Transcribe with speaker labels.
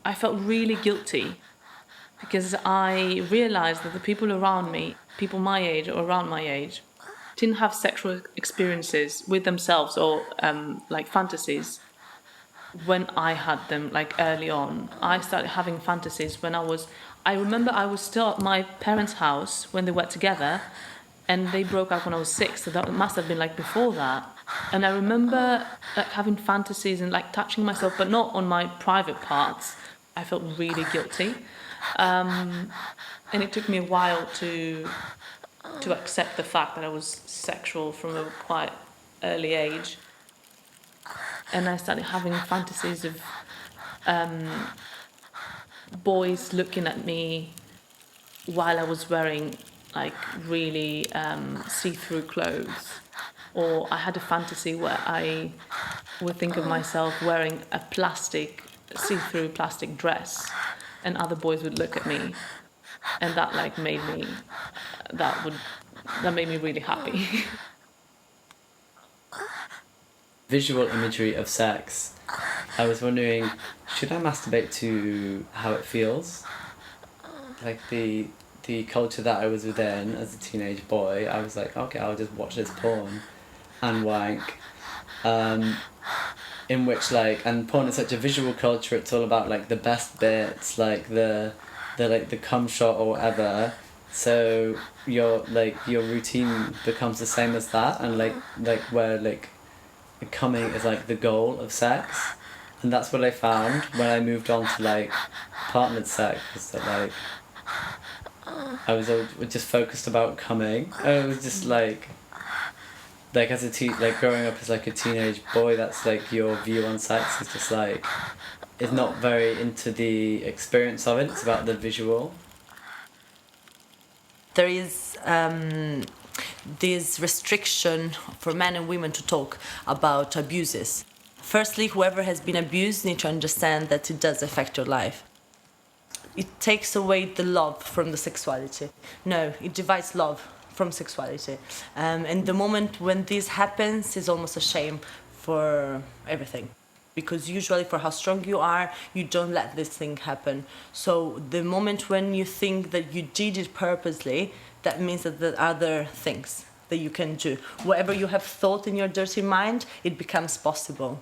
Speaker 1: I felt really guilty because I realized that the people around me, people my age or around my age, didn't have sexual experiences with themselves or like fantasies when I had them, like early on. I started having fantasies when I remember I was still at my parents' house when they were together, and they broke up when I was 6, so that must have been like before that. And I remember like having fantasies and like touching myself, but not on my private parts. I felt really guilty, and it took me a while to accept the fact that I was sexual from a quite early age. And I started having fantasies of boys looking at me while I was wearing like really see-through clothes. Or I had a fantasy where I would think of myself wearing a see-through plastic dress, and other boys would look at me, and that like that made me really happy.
Speaker 2: Visual imagery of sex. I was wondering, should I masturbate to how it feels? Like the culture that I was within as a teenage boy, I was like, okay, I'll just watch this porn and wank. In which and porn is such a visual culture, it's all about like the best bits, like the cum shot or whatever. So your routine becomes the same as that, and where coming is like the goal of sex. And that's what I found when I moved on to partnered sex, was that I was just focused about coming. I was just as a growing up as a teenage boy, that's your view on sex is just is not very into the experience of it. It's about the visual.
Speaker 3: There is this restriction for men and women to talk about abuses. Firstly, whoever has been abused needs to understand that it does affect your life. It takes away the love from the sexuality. No, it divides love from sexuality. And the moment when this happens is almost a shame for everything. Because usually for how strong you are, you don't let this thing happen. So the moment when you think that you did it purposely, that means that there are other things that you can do. Whatever you have thought in your dirty mind, it becomes possible.